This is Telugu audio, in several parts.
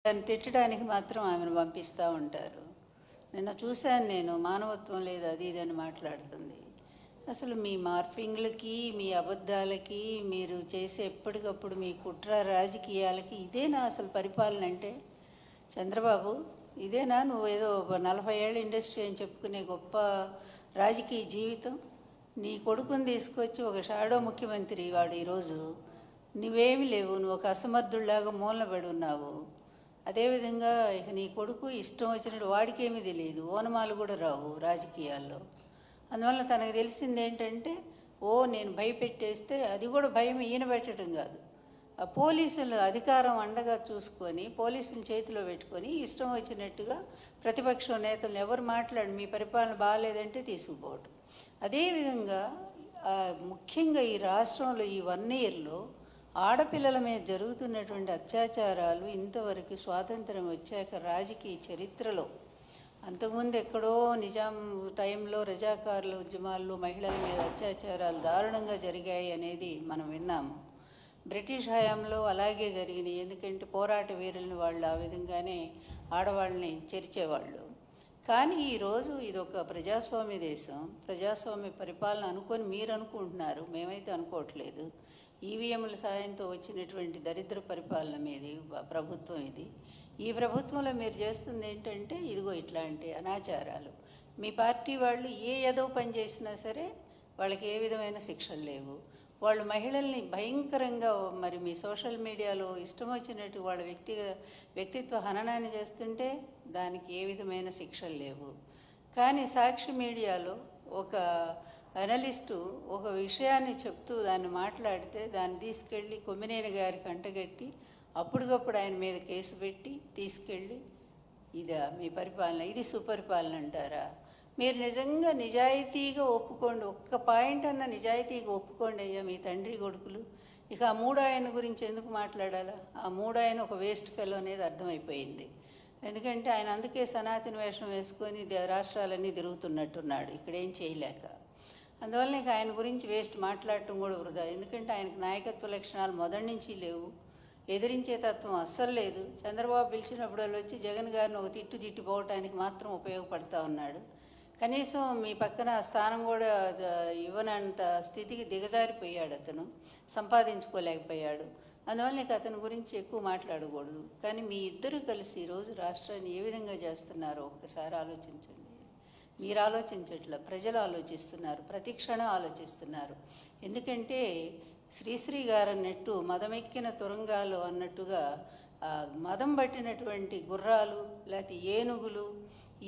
దాన్ని తిట్టడానికి మాత్రం ఆమెను పంపిస్తూ ఉంటారు. నిన్న చూశాను నేను, మానవత్వం లేదు అది ఇదని మాట్లాడుతుంది. అసలు మీ మార్ఫింగ్లకి, మీ అబద్ధాలకి, మీరు చేసే ఎప్పటికప్పుడు మీ కుట్ర రాజకీయాలకి ఇదేనా అసలు పరిపాలన అంటే? చంద్రబాబు, ఇదేనా నువ్వు ఏదో 40 ఏళ్ళ ఇండస్ట్రీ అని చెప్పుకునే గొప్ప రాజకీయ జీవితం? నీ కొడుకుని తీసుకొచ్చి ఒక షాడో ముఖ్యమంత్రి వాడు ఈరోజు, నువ్వేమి లేవు, నువ్వు ఒక అసమర్థుల్లాగా మూలన పడి ఉన్నావు. అదేవిధంగా ఇక నీ కొడుకు ఇష్టం వచ్చినట్టు, వాడికేమీ తెలియదు, ఓనమాలు కూడా రావు రాజకీయాల్లో. అందువల్ల తనకు తెలిసింది ఏంటంటే, నేను భయపెట్టేస్తే, అది కూడా భయం ఈయన పెట్టడం కాదు, ఆ పోలీసుల అధికారం అండగా చూసుకొని పోలీసుల చేతిలో పెట్టుకొని ఇష్టం వచ్చినట్టుగా ప్రతిపక్ష నేతలు ఎవరు మాట్లాడి మీ పరిపాలన బాగాలేదంటే తీసుకుపోవటం. అదేవిధంగా ముఖ్యంగా ఈ రాష్ట్రంలో ఈ 1 ఇయర్లో ఆడపిల్లల మీద జరుగుతున్నటువంటి అత్యాచారాలు ఇంతవరకు స్వాతంత్రం వచ్చాక రాజకీయ చరిత్రలో, అంతకుముందు ఎక్కడో నిజాం టైంలో రజాకారుల ఉద్యమాల్లో మహిళల మీద అత్యాచారాలు దారుణంగా జరిగాయి అనేది మనం విన్నాము. బ్రిటిష్ హయాంలో అలాగే జరిగినాయి. ఎందుకంటే పోరాట వీరుల్ని వాళ్ళు ఆ విధంగానే ఆడవాళ్ళని చేర్చేవాళ్ళు. కానీ ఈరోజు ఇదొక ప్రజాస్వామ్య దేశం, ప్రజాస్వామ్య పరిపాలన అనుకొని మీరు అనుకుంటున్నారు, మేమైతే అనుకోవట్లేదు. ఈవీఎంల సాయంతో వచ్చినటువంటి దరిద్ర పరిపాలన మీది ప్రభుత్వం ఇది. ఈ ప్రభుత్వంలో మీరు చేస్తుంది ఏంటంటే ఇదిగో ఇట్లాంటి అనాచారాలు. మీ పార్టీ వాళ్ళు ఏ ఏదో పని చేసినా సరే వాళ్ళకి ఏ విధమైన శిక్షలు లేవు. వాళ్ళు మహిళల్ని భయంకరంగా మరి మీ సోషల్ మీడియాలో ఇష్టం వచ్చినట్టు వాళ్ళ వ్యక్తిత్వ హననాన్ని చేస్తుంటే దానికి ఏ విధమైన శిక్షలు లేవు. కానీ సాక్షి మీడియాలో ఒక అనలిస్టు ఒక విషయాన్ని చెప్తూ దాన్ని మాట్లాడితే దాన్ని తీసుకెళ్ళి కొమ్మినేని గారికి అంటగట్టి అప్పటికప్పుడు ఆయన మీద కేసు పెట్టి తీసుకెళ్ళి, ఇదా మీ పరిపాలన? ఇది సుపరిపాలన అంటారా? మీరు నిజంగా నిజాయితీగా ఒప్పుకోండి, ఒక్క పాయింట్ అన్న నిజాయితీగా ఒప్పుకోండి అయ్యా మీ తండ్రి కొడుకులు. ఇక ఆ 3 ఆయన గురించి ఎందుకు మాట్లాడాలా? ఆ 3 ఆయన ఒక వేస్ట్ ఫెలో అనేది అర్థమైపోయింది. ఎందుకంటే ఆయన అందుకే సనాతన వేషం వేసుకొని రాష్ట్రాలన్నీ తిరుగుతున్నట్టున్నాడు ఇక్కడేం చేయలేక. అందువల్ల ఇక ఆయన గురించి వేస్ట్ మాట్లాడటం కూడా వృధా. ఎందుకంటే ఆయనకు నాయకత్వ లక్షణాలు మొదటి నుంచి లేవు, ఎదిరించే తత్వం అస్సలు లేదు. చంద్రబాబు పిలిచినప్పుడు వచ్చి జగన్ గారిని ఒక తిట్టిపోవటానికి మాత్రం ఉపయోగపడతా ఉన్నాడు. కనీసం మీ పక్కన స్థానం కూడా ఇవ్వనంత స్థితికి దిగజారిపోయాడు, అతను సంపాదించుకోలేకపోయాడు. అందువల్ల ఇక అతని గురించి ఎక్కువ మాట్లాడకూడదు. కానీ మీ ఇద్దరు కలిసి ఈరోజు రాష్ట్రాన్ని ఏ విధంగా చేస్తున్నారో ఒక్కసారి ఆలోచించండి. మీరు ఆలోచించట్ల, ప్రజలు ఆలోచిస్తున్నారు, ప్రతి క్షణం ఆలోచిస్తున్నారు. ఎందుకంటే శ్రీశ్రీ గారు అన్నట్టు మదమెక్కిన తురంగాలు అన్నట్టుగా మదం పట్టినటువంటి గుర్రాలు లేకపోతే ఏనుగులు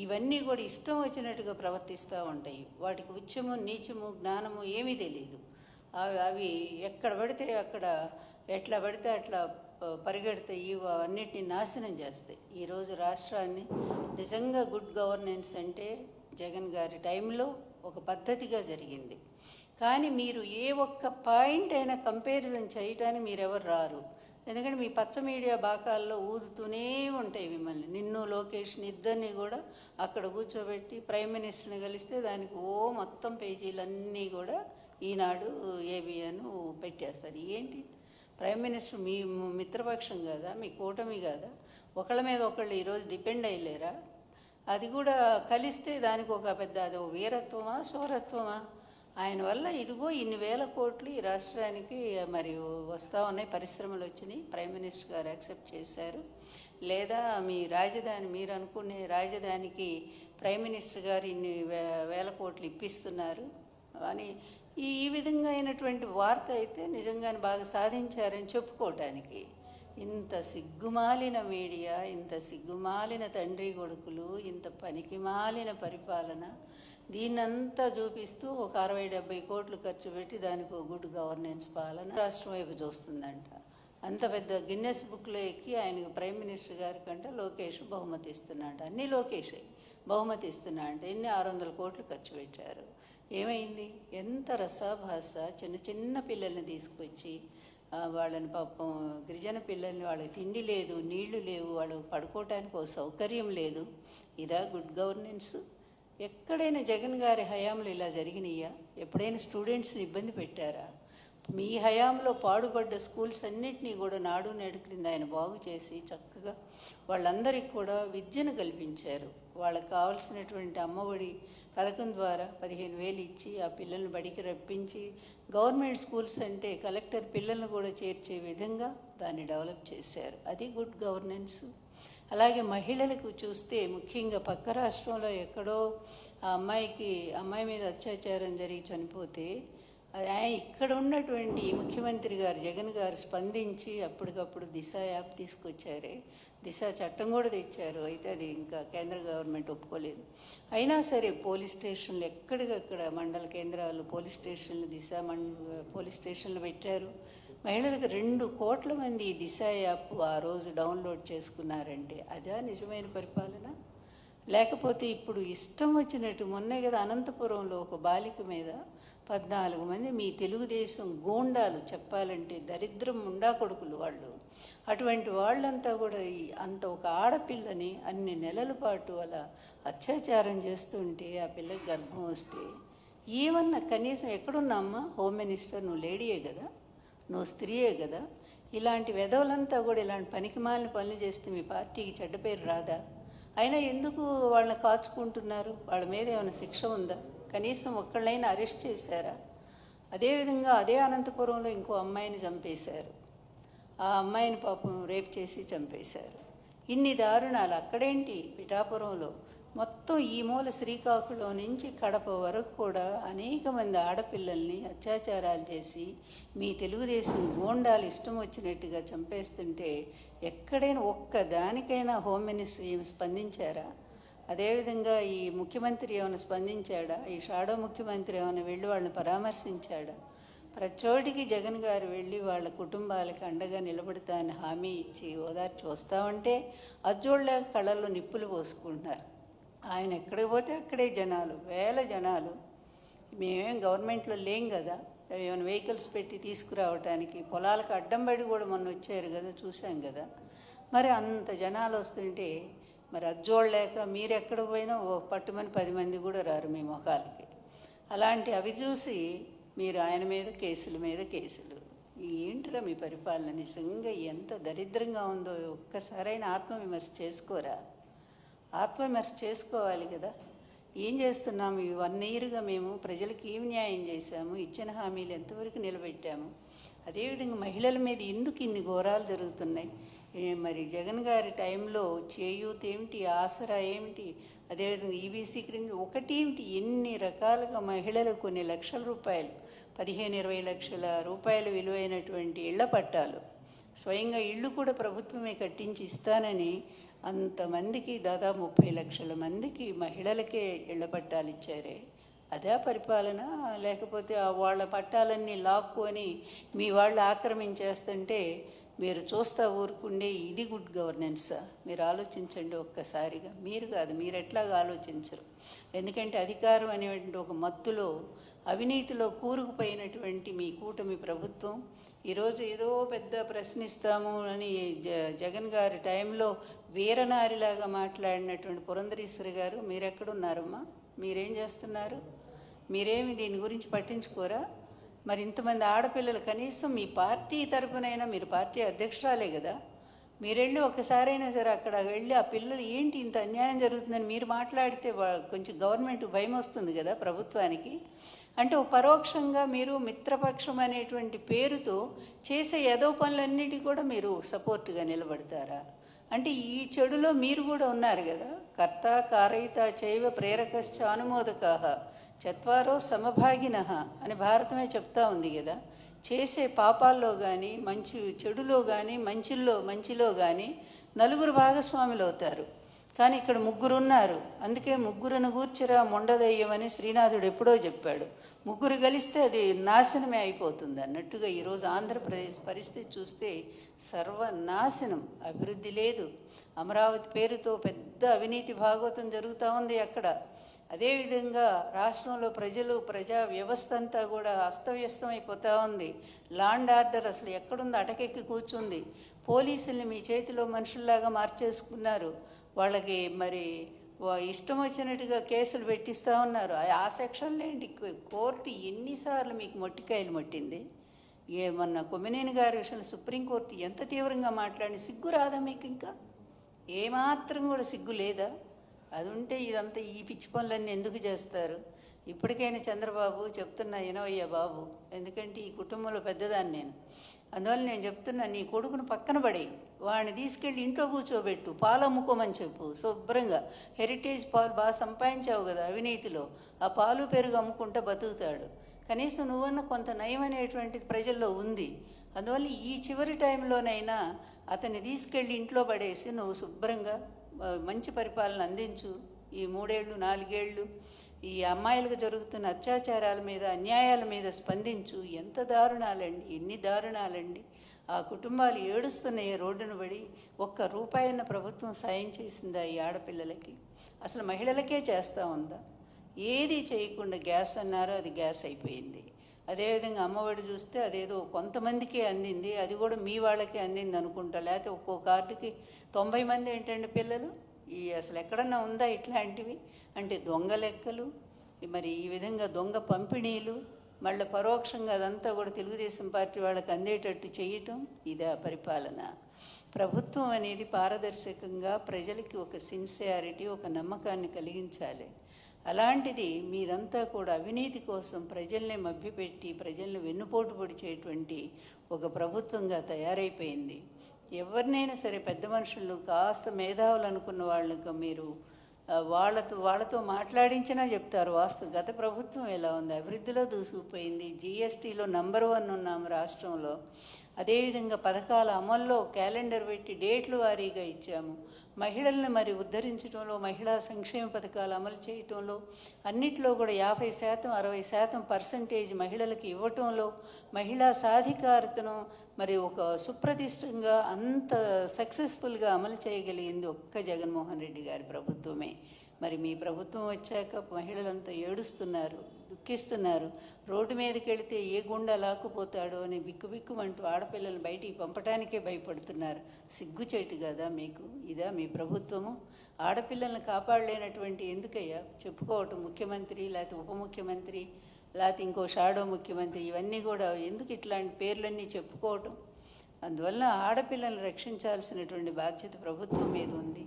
ఇవన్నీ కూడా ఇష్టం వచ్చినట్టుగా ప్రవర్తిస్తూ ఉంటాయి. వాటికి ఉచ్చము నీచము జ్ఞానము ఏమీ తెలియదు. అవి ఎక్కడ పడితే అక్కడ ఎట్లా పడితే అట్లా పరిగెడతాయి, అన్నిటిని నాశనం చేస్తాయి. ఈరోజు రాష్ట్రాన్ని నిజంగా గుడ్ గవర్నెన్స్ అంటే జగన్ గారి టైంలో ఒక పద్ధతిగా జరిగింది. కానీ మీరు ఏ ఒక్క పాయింట్ అయినా కంపారిజన్ చేయటానికి మీరెవరు రారు. ఎందుకంటే మీ పచ్చ మీడియా బాకాల్లో ఊదుతూనే ఉంటాయి మిమ్మల్ని. నిన్ను లోకేష్ని ఇద్దరిని కూడా అక్కడ కూర్చోబెట్టి ప్రైమ్ మినిస్టర్ని కలిస్తే దానికి మొత్తం పేజీలన్నీ కూడా ఈనాడు ఏబిఎన్ పెట్టేస్తారు. ఏంటి ప్రైమ్ మినిస్టర్ మీ మిత్రపక్షం కదా, మీ కూటమి కదా, ఒకళ్ళ మీద ఒకళ్ళు ఈరోజు డిపెండ్ అయ్యలేరా? అది కూడా కలిస్తే దానికి ఒక పెద్ద అది వీరత్వమా శౌరత్వమా? ఆయన వల్ల ఇదిగో ఇన్ని వేల కోట్లు ఈ రాష్ట్రానికి మరి వస్తూ ఉన్నాయి, పరిశ్రమలు వచ్చినాయి, ప్రైమ్ మినిస్టర్ గారు యాక్సెప్ట్ చేశారు. లేదా మీ రాజధాని, మీరు అనుకునే రాజధానికి ప్రైమ్ మినిస్టర్ గారు ఇన్ని వేల కోట్లు ఇప్పిస్తున్నారు అని ఈ విధంగా అయినటువంటి వార్త అయితే నిజంగానే బాగా సాధించారని చెప్పుకోవటానికి. ఇంత సిగ్గుమాలిన మీడియా, ఇంత సిగ్గుమాలిన తండ్రి కొడుకులు, ఇంత పనికిమాలిన పరిపాలన, దీన్నంతా చూపిస్తూ ఒక 60-70 కోట్లు ఖర్చు పెట్టి దానికి ఒక గుడ్ గవర్నెన్స్ పాలన రాష్ట్రం వైపు చూస్తుందంట. అంత పెద్ద గిన్నెస్ బుక్లో ఎక్కి ఆయనకు ప్రైమ్ మినిస్టర్ గారి కంటే లోకేష్ బహుమతి ఇస్తున్నాడు. అన్నీ లోకేష్ బహుమతి ఇస్తున్నా అంటే ఎన్ని 600 కోట్లు ఖర్చు పెట్టారు. ఏమైంది? ఎంత రసాభాస. చిన్న చిన్న పిల్లల్ని తీసుకొచ్చి వాళ్ళని పాపం గిరిజన పిల్లల్ని, వాళ్ళకి తిండి లేదు, నీళ్లు లేవు, వాళ్ళు పడుకోవటానికి ఒక సౌకర్యం లేదు. ఇదా గుడ్ గవర్నెన్స్? ఎక్కడైనా జగన్ గారి హయాంలో ఇలా జరిగినాయా? ఎప్పుడైనా స్టూడెంట్స్ని ఇబ్బంది పెట్టారా? మీ హయాంలో పాడుపడ్డ స్కూల్స్ అన్నింటినీ కూడా నాడు నేడు క్రింద ఆయన బాగు చేసి చక్కగా వాళ్ళందరికీ కూడా విద్యను కల్పించారు. వాళ్ళకి కావాల్సినటువంటి అమ్మఒడి పథకం ద్వారా 15,000 ఇచ్చి ఆ పిల్లల్ని బడికి రప్పించి గవర్నమెంట్ స్కూల్స్ అంటే కలెక్టర్ పిల్లల్ని కూడా చేర్చే విధంగా దాన్ని డెవలప్ చేశారు. అది గుడ్ గవర్నెన్స్. అలాగే మహిళలకు చూస్తే ముఖ్యంగా పక్క రాష్ట్రంలో ఎక్కడో ఆ అమ్మాయి మీద అత్యాచారం జరిగి చనిపోతే ఇక్కడ ఉన్నటువంటి ముఖ్యమంత్రి గారు జగన్ గారు స్పందించి అప్పటికప్పుడు దిశ యాప్ తీసుకొచ్చారే, దిశ చట్టం కూడా తెచ్చారు. అయితే అది ఇంకా కేంద్ర గవర్నమెంట్ ఒప్పుకోలేదు. అయినా సరే పోలీస్ స్టేషన్లు ఎక్కడికక్కడ మండల కేంద్రాలు పోలీస్ స్టేషన్లు పోలీస్ స్టేషన్లు పెట్టారు. మహిళలకు 2 కోట్ల మంది దిశ యాప్ ఆ రోజు డౌన్లోడ్ చేసుకున్నారంటే అదా నిజమైన పరిపాలన? లేకపోతే ఇప్పుడు ఇష్టం వచ్చినట్టు మొన్నే కదా అనంతపురంలో ఒక బాలిక మీద 14 మంది మీ తెలుగుదేశం గూండాలు, చెప్పాలంటే దరిద్రం ఉండా కొడుకులు వాళ్ళు, అటువంటి వాళ్ళంతా కూడా అంత ఒక ఆడపిల్లని అన్ని నెలల పాటు అలా అత్యాచారం చేస్తుంటే ఆ పిల్లకి గర్భం వస్తే ఏమన్నా కనీసం ఎక్కడున్నామ్మా హోమ్ మినిస్టర్? నువ్వు లేడీయే కదా, నువ్వు స్త్రీయే కదా. ఇలాంటి వెధవలంతా కూడా ఇలాంటి పనికిమాలిన పనులు చేస్తే మీ పార్టీకి చెడ్డ పేరు రాదా? అయినా ఎందుకు వాళ్ళని కాచుకుంటున్నారు? వాళ్ళ మీద ఏమైనా శిక్ష ఉందా? కనీసం ఒక్కళ్ళైనా అరెస్ట్ చేశారా? అదేవిధంగా అదే అనంతపురంలో ఇంకో అమ్మాయిని చంపేశారు. ఆ అమ్మాయిని పాపం రేప్ చేసి చంపేశారు. ఇన్ని దారుణాలు అక్కడేంటి పిఠాపురంలో, మొత్తం ఈ మూల శ్రీకాకుళం నుంచి కడప వరకు కూడా అనేక మంది ఆడపిల్లల్ని అత్యాచారాలు చేసి మీ తెలుగుదేశం గూండాలు ఇష్టం వచ్చినట్టుగా చంపేస్తుంటే ఎక్కడైనా ఒక్కదానికైనా హోమ్ మినిస్టర్ ఏమి స్పందించారా? అదేవిధంగా ఈ ముఖ్యమంత్రి ఏమైనా స్పందించాడా? ఈ షాడో ముఖ్యమంత్రి ఏమైనా వెళ్ళి వాళ్ళని పరామర్శించాడా? ప్రచోటికి జగన్ గారు వెళ్ళి వాళ్ళ కుటుంబాలకు అండగా నిలబడతా అని హామీ ఇచ్చి ఓదార్చి వస్తామంటే అజ్జోళ్ళ కళ్ళల్లో నిప్పులు పోసుకుంటున్నారు. ఆయన ఎక్కడికి పోతే అక్కడే జనాలు, వేల జనాలు. మేమేం గవర్నమెంట్లో లేం కదా, ఏమైనా వెహికల్స్ పెట్టి తీసుకురావటానికి పొలాలకు అడ్డం పడి కూడా మొన్న వచ్చారు కదా, చూసాం కదా. మరి అంత జనాలు వస్తుంటే మరి అజ్జోళ్ళలేక మీరు ఎక్కడ పోయినా పట్టుమని 10 మంది కూడా రారు మీ మొఖాలకి. అలాంటి అవి చూసి మీరు ఆయన మీద కేసుల మీద కేసులు. ఏంటిరా మీ పరిపాలన? నిజంగా ఎంత దరిద్రంగా ఉందో ఒక్కసారైనా ఆత్మవిమర్శ చేసుకోరా? ఆత్మవిమర్శ చేసుకోవాలి కదా. ఏం చేస్తున్నాము? ఈ 1 ఇయర్గా మేము ప్రజలకు ఏం న్యాయం చేశాము? ఇచ్చిన హామీలు ఎంతవరకు నిలబెట్టాము? అదేవిధంగా మహిళల మీద ఎందుకు ఇన్ని ఘోరాలు జరుగుతున్నాయి? మరి జగన్ గారి టైంలో చేయూత ఏమిటి, ఆసరా ఏమిటి, అదేవిధంగా ఈబీసీ క్రింద ఒకటేమిటి, ఎన్ని రకాలుగా మహిళలకు కొన్ని లక్షల రూపాయలు, 15-20 లక్షల రూపాయలు విలువైనటువంటి ఇళ్ల పట్టాలు, స్వయంగా ఇళ్ళు కూడా ప్రభుత్వమే కట్టించి ఇస్తానని అంతమందికి దాదాపు 30 లక్షల మందికి మహిళలకే ఇళ్ల పట్టాలు ఇచ్చారే. అదే పరిపాలన? లేకపోతే వాళ్ళ పట్టాలన్నీ లాక్కొని మీ వాళ్ళు ఆక్రమించేస్తుంటే మీరు చూస్తా ఊరుకుండే ఇది గుడ్ గవర్నెన్సా? మీరు ఆలోచించండి ఒక్కసారిగా. మీరు కాదు, మీరు ఎట్లాగా ఆలోచించరు. ఎందుకంటే అధికారం అనేటువంటి ఒక మత్తులో అవినీతిలో కూరుకుపోయినటువంటి మీ కూటమి ప్రభుత్వం ఈరోజు ఏదో పెద్ద ప్రశ్నిస్తాము అని జగన్ గారి టైంలో వీరనారిలాగా మాట్లాడినటువంటి పురంధరేశ్వరి గారు మీరెక్కడున్నారమ్మా? మీరేం చేస్తున్నారు? మీరేమి దీని గురించి పట్టించుకోరా? మరి ఇంతమంది ఆడపిల్లలు కనీసం మీ పార్టీ తరపునైనా, మీరు పార్టీ అధ్యక్షురాలే కదా, మీరెళ్ళి ఒకసారైనా సరే అక్కడ వెళ్ళి ఆ పిల్లలు ఏంటి ఇంత అన్యాయం జరుగుతుందని మీరు మాట్లాడితే కొంచెం గవర్నమెంట్ భయం వస్తుంది కదా ప్రభుత్వానికి. అంటే పరోక్షంగా మీరు మిత్రపక్షం అనేటువంటి పేరుతో చేసే ఏదో పనులన్నిటి కూడా మీరు సపోర్ట్గా నిలబడతారా? అంటే ఈ చెడులో మీరు కూడా ఉన్నారు కదా. కర్త కారయిత చైవ ప్రేరకశ్చ అనుమోదకాః చత్వారో సమభాగినః అని భారతమే చెప్తా ఉంది కదా. చేసే పాపాల్లో కానీ చెడులో కానీ మంచిలో కానీ నలుగురు భాగస్వాములు అవుతారు. కానీ ఇక్కడ 3 ఉన్నారు. అందుకే 3ను గూర్చిరా మొండదయ్యమని శ్రీనాథుడు ఎప్పుడో చెప్పాడు. 3 కలిస్తే అది నాశనమే అయిపోతుంది అన్నట్టుగా ఈరోజు ఆంధ్రప్రదేశ్ పరిస్థితి చూస్తే సర్వనాశనం, అభివృద్ధి లేదు. అమరావతి పేరుతో పెద్ద అవినీతి భాగవతం జరుగుతూ ఉంది అక్కడ. అదేవిధంగా రాష్ట్రంలో ప్రజా వ్యవస్థ అంతా కూడా అస్తవ్యస్తం అయిపోతూ ఉంది. లాండ్ ఆర్డర్ అసలు ఎక్కడుంది, అటకెక్కి కూర్చుంది. పోలీసుల్ని మీ చేతిలో మనుషుల్లాగా మార్చేసుకున్నారు. వాళ్ళకి మరి ఇష్టం వచ్చినట్టుగా కేసులు పెట్టిస్తూ ఉన్నారు. ఆ సెక్షన్లో ఏంటి? కోర్టు ఎన్నిసార్లు మీకు మొట్టికాయలు మొట్టింది? ఏమన్నా కొమ్మినేని గారి విషయంలో సుప్రీంకోర్టు ఎంత తీవ్రంగా మాట్లాడి సిగ్గు రాదా మీకు? ఇంకా ఏమాత్రం కూడా సిగ్గు లేదా? అది ఉంటే ఇదంతా ఈ పిచ్చి పనులన్నీ ఎందుకు చేస్తారు? ఇప్పటికైనా చంద్రబాబు చెప్తున్నా వినవయ్యా బాబు, ఎందుకంటే ఈ కుటుంబంలో పెద్దదాన్ని నేను. అందువల్ల నేను చెప్తున్నా, నీ కొడుకును పక్కన పడి వాడిని తీసుకెళ్ళి ఇంట్లో కూర్చోబెట్టు, పాలు అమ్ముకోమని చెప్పు శుభ్రంగా. హెరిటేజ్ పాలు బాగా సంపాదించావు కదా అవినీతిలో, ఆ పాలు పెరుగు అమ్ముకుంటూ బతుకుతాడు. కనీసం నువ్వన్న కొంత నయం అనేటువంటిది ప్రజల్లో ఉంది. అందువల్ల ఈ చివరి టైంలోనైనా అతన్ని తీసుకెళ్ళి ఇంట్లో పడేసి నువ్వు శుభ్రంగా మంచి పరిపాలన అందించు. ఈ 3 ఏళ్ళు 4 ఏళ్ళు ఈ అమ్మాయిలకు జరుగుతున్న అత్యాచారాల మీద, అన్యాయాల మీద స్పందించు. ఎంత దారుణాలండి, ఎన్ని దారుణాలండి. ఆ కుటుంబాలు ఏడుస్తున్నాయి రోడ్డును పడి. ఒక్క రూపాయన్న ప్రభుత్వం సాయం చేసిందా ఈ ఆడపిల్లలకి? అసలు మహిళలకే చేస్తూ ఉందా? ఏది చేయకుండా గ్యాస్ అన్నారో అది గ్యాస్ అయిపోయింది. అదేవిధంగా అమ్మఒడి చూస్తే అదేదో కొంతమందికే అందింది, అది కూడా మీ వాళ్ళకే అందింది అనుకుంటా. లేకపోతే ఒక్కో కార్డుకి 90 మంది ఏంటండి పిల్లలు? అసలు ఎక్కడన్నా ఉందా ఇట్లాంటివి? అంటే దొంగ లెక్కలు, మరి ఈ విధంగా దొంగ పంపిణీలు, మళ్ళీ పరోక్షంగా అదంతా కూడా తెలుగుదేశం పార్టీ వాళ్ళకి అందేటట్టు చేయటం, ఇదే పరిపాలన. ప్రభుత్వం అనేది పారదర్శకంగా ప్రజలకి ఒక సిన్సియారిటీ, ఒక నమ్మకాన్ని కలిగించాలి. అలాంటిది మీరంతా కూడా అవినీతి కోసం ప్రజల్ని మభ్యపెట్టి ప్రజల్ని వెన్నుపోటు పొడిచేటువంటి ఒక ప్రభుత్వంగా తయారైపోయింది. ఎవరినైనా సరే పెద్ద మనుషులు కాస్త మేధావులు అనుకున్న వాళ్ళకి మీరు వాళ్ళతో మాట్లాడించినా చెప్తారు గత ప్రభుత్వం ఎలా ఉంది, అభివృద్ధిలో దూసుకుపోయింది, జీఎస్టీలో నంబర్ 1 ఉన్నాము రాష్ట్రంలో. అదేవిధంగా పథకాల అమల్లో క్యాలెండర్ పెట్టి డేట్లు వారీగా ఇచ్చాము. మహిళల్ని మరి ఉద్ధరించడంలో, మహిళా సంక్షేమ పథకాలు అమలు చేయటంలో అన్నిట్లో కూడా 50% 60% మహిళలకు ఇవ్వటంలో, మహిళా సాధికారతను మరి ఒక సుప్రతిష్టంగా అంత సక్సెస్ఫుల్గా అమలు చేయగలిగింది ఒక్క జగన్మోహన్ రెడ్డి గారి ప్రభుత్వమే. మరి మీ ప్రభుత్వం వచ్చాక మహిళలంతా ఏడుస్తున్నారు, దుఃఖిస్తున్నారు. రోడ్డు మీదకి వెళితే ఏ గుండా లాక్కుపోతాడో అని బిక్కుబిక్కుమంటూ ఆడపిల్లలు బయటికి పంపటానికే భయపడుతున్నారు. సిగ్గుచేటు కదా మీకు? ఇదా మీ ప్రభుత్వము? ఆడపిల్లల్ని కాపాడలేనటువంటి ఎందుకయ్యా చెప్పుకోవటం? ముఖ్యమంత్రి లేకపోతే ఉప ముఖ్యమంత్రి లేకపోతే ఇంకో షాడో ముఖ్యమంత్రి, ఇవన్నీ కూడా ఎందుకు ఇట్లాంటి పేర్లన్నీ చెప్పుకోవటం? అందువల్ల ఆడపిల్లల్ని రక్షించాల్సినటువంటి బాధ్యత ప్రభుత్వం మీద ఉంది.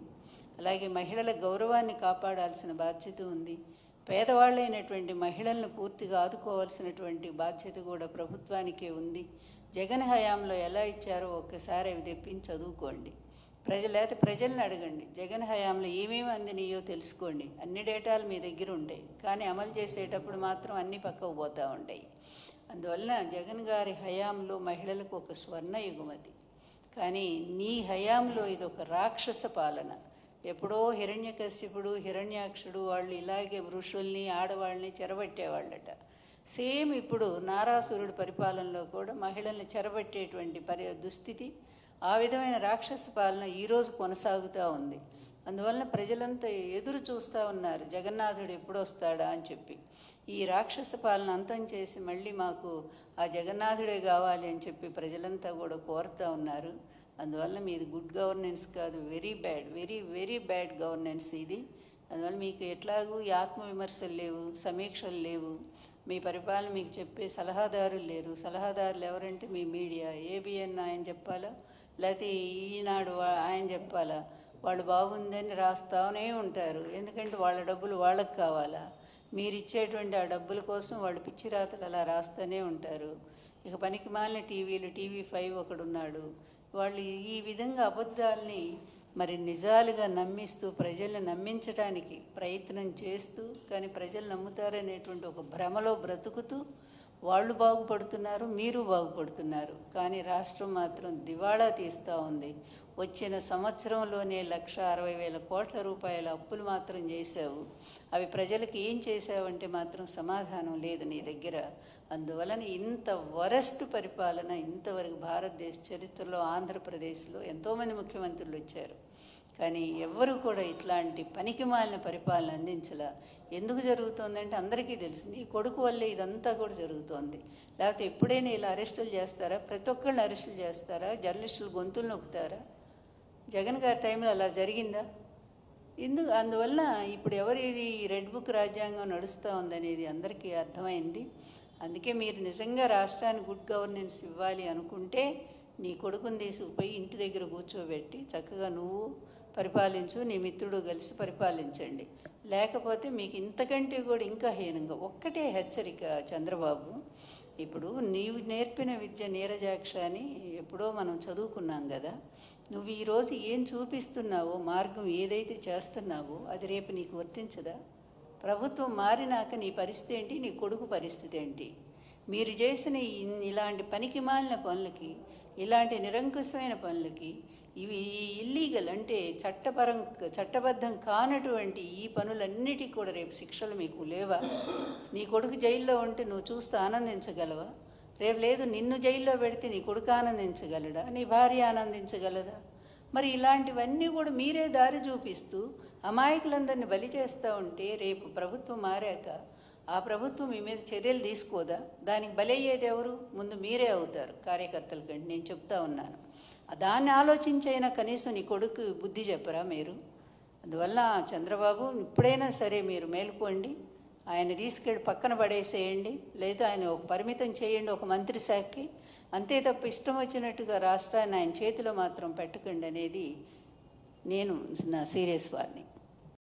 అలాగే మహిళల గౌరవాన్ని కాపాడాల్సిన బాధ్యత ఉంది. పేదవాళ్ళైనటువంటి మహిళలను పూర్తిగా ఆదుకోవాల్సినటువంటి బాధ్యత కూడా ప్రభుత్వానికే ఉంది. జగన్ హయాంలో ఎలా ఇచ్చారో ఒక్కసారి అవి తెప్పించి చదువుకోండి. ప్రజల్ని అడగండి, జగన్ హయాంలో ఏమేమి అందినాయో తెలుసుకోండి. అన్ని డేటాలు మీ దగ్గర ఉంటాయి, కానీ అమలు చేసేటప్పుడు మాత్రం అన్నీ పక్కకు పోతూ ఉంటాయి. అందువల్ల జగన్ గారి హయాంలో మహిళలకు ఒక స్వర్ణ యుగమది. కానీ నీ హయాంలో ఇది ఒక రాక్షస పాలన. ఎప్పుడో హిరణ్యకశిపుడు, హిరణ్యాక్షుడు వాళ్ళు ఇలాగే ఋషుల్ని, ఆడవాళ్ళని చెరబట్టేవాళ్ళట. సేమ్ ఇప్పుడు నారాసురుడి పరిపాలనలో కూడా మహిళల్ని చెరబట్టేటువంటి దుస్థితి, ఆ విధమైన రాక్షస పాలన ఈరోజు కొనసాగుతూ ఉంది. అందువలన ప్రజలంతా ఎదురు చూస్తూ ఉన్నారు, జగన్నాథుడు ఎప్పుడు వస్తాడా అని చెప్పి. ఈ రాక్షస పాలన అంతం చేసి మళ్ళీ మాకు ఆ జగన్నాథుడే కావాలి అని చెప్పి ప్రజలంతా కూడా కోరుతూ ఉన్నారు. అందువల్ల మీది గుడ్ గవర్నెన్స్ కాదు, వెరీ బ్యాడ్ గవర్నెన్స్ ఇది. అందువల్ల మీకు ఎట్లాగూ ఈ ఆత్మవిమర్శలు లేవు, సమీక్షలు లేవు, మీ పరిపాలన మీకు చెప్పే సలహాదారులు లేరు. సలహాదారులు ఎవరంటే మీ మీడియా, ఏబిఎన్ ఆయన చెప్పాలా, లేకపోతే ఈనాడు ఆయన చెప్పాలా? వాళ్ళు బాగుందని రాస్తూనే ఉంటారు, ఎందుకంటే వాళ్ళ డబ్బులు వాళ్ళకి కావాలా. మీరు ఇచ్చేటువంటి ఆ డబ్బుల కోసం వాళ్ళు పిచ్చి రాతలు అలా రాస్తూనే ఉంటారు. ఇక పనికి మాలిన టీవీలు, TV5 ఒకడున్నాడు. వాళ్ళు ఈ విధంగా అబద్ధాలని మరి నిజాలుగా నమ్మిస్తూ ప్రజల్ని నమ్మించడానికి ప్రయత్నం చేస్తూ, కానీ ప్రజలు నమ్ముతారనేటువంటి ఒక భ్రమలో బ్రతుకుతూ వాళ్ళు బాగుపడుతున్నారు, మీరు బాగుపడుతున్నారు. కానీ రాష్ట్రం మాత్రం దివాళా తీస్తూ ఉంది. వచ్చిన సంవత్సరంలోనే 1,60,000 కోట్ల రూపాయల అప్పులు మాత్రం చేశావు. అవి ప్రజలకు ఏం చేశావంటే మాత్రం సమాధానం లేదు నీ దగ్గర. అందువలన ఇంత వరస్ట్ పరిపాలన ఇంతవరకు భారతదేశ చరిత్రలో, ఆంధ్రప్రదేశ్లో ఎంతోమంది ముఖ్యమంత్రులు వచ్చారు, కానీ ఎవ్వరూ కూడా ఇట్లాంటి పనికిమాలిన పరిపాలన అందించలా. ఎందుకు జరుగుతోందంటే అందరికీ తెలుసు, నీ కొడుకు వల్లే ఇదంతా కూడా జరుగుతోంది. లేకపోతే ఎప్పుడైనా ఇలా అరెస్టులు చేస్తారా? ప్రతి ఒక్కళ్ళని అరెస్టులు చేస్తారా? జర్నలిస్టులు గొంతులు నొక్కుతారా? జగన్ గారి టైంలో అలా జరిగిందా? అందువల్ల ఇప్పుడు ఎవరిది రెడ్ బుక్ రాజ్యాంగం నడుస్తూ ఉందనేది అందరికీ అర్థమైంది. అందుకే మీరు నిజంగా రాష్ట్రానికి గుడ్ గవర్నెన్స్ ఇవ్వాలి అనుకుంటే నీ కొడుకుని తీసుకుపోయి ఇంటి దగ్గర కూర్చోబెట్టి చక్కగా నువ్వు పరిపాలించు, నీ మిత్రుడు కలిసి పరిపాలించండి. లేకపోతే మీకు ఇంతకంటే కూడా ఇంకా హీనంగా. ఒక్కటే హెచ్చరిక చంద్రబాబు, ఇప్పుడు నీవు నేర్పిన విద్య నీరజాక్ష అని ఎప్పుడో మనం చదువుకున్నాం కదా. నువ్వు ఈరోజు ఏం చూపిస్తున్నావో, మార్గం ఏదైతే చేస్తున్నావో అది రేపు నీకు వర్తించదా? ప్రభుత్వం మారినాక నీ పరిస్థితి ఏంటి, నీ కొడుకు పరిస్థితి ఏంటి? మీరు చేసిన ఇలాంటి పనికిమాలిన పనులకి, ఇలాంటి నిరంకుశమైన పనులకి, ఇవి ఇల్లీగల్ అంటే చట్టబద్ధం కానటువంటి ఈ పనులన్నిటికీ కూడా రేపు శిక్షలు మీకు లేవా? నీ కొడుకు జైల్లో ఉంటే నువ్వు చూస్తూ ఆనందించగలవా? రేపు లేదు, నిన్ను జైల్లో పెడితే నీ కొడుకు ఆనందించగలడా? నీ భార్య ఆనందించగలదా? మరి ఇలాంటివన్నీ కూడా మీరే దారి చూపిస్తూ అమాయకులందరినీ బలి చేస్తూ ఉంటే రేపు ప్రభుత్వం మారాక ఆ ప్రభుత్వం మీ మీద చర్యలు తీసుకోదా? దానికి బలయ్యేది ఎవరు? ముందు మీరే అవుతారు కార్యకర్తల కంటే, నేను చెప్తా ఉన్నాను. దాన్ని ఆలోచించైనా కనీసం నీ కొడుకు బుద్ధి చెప్పరా మీరు? అందువల్ల చంద్రబాబు ఇప్పుడైనా సరే మీరు మేలుకోండి, ఆయన తీసుకెళ్ళి పక్కన పడేసేయండి, లేదా ఆయన ఒక పరిమితం చేయండి ఒక మంత్రి శాఖకి. అంతే తప్ప ఇష్టం వచ్చినట్టుగా రాష్ట్రాన్ని ఆయన చేతిలో మాత్రం పెట్టకండి అనేది నేను నా సీరియస్ వార్నింగ్.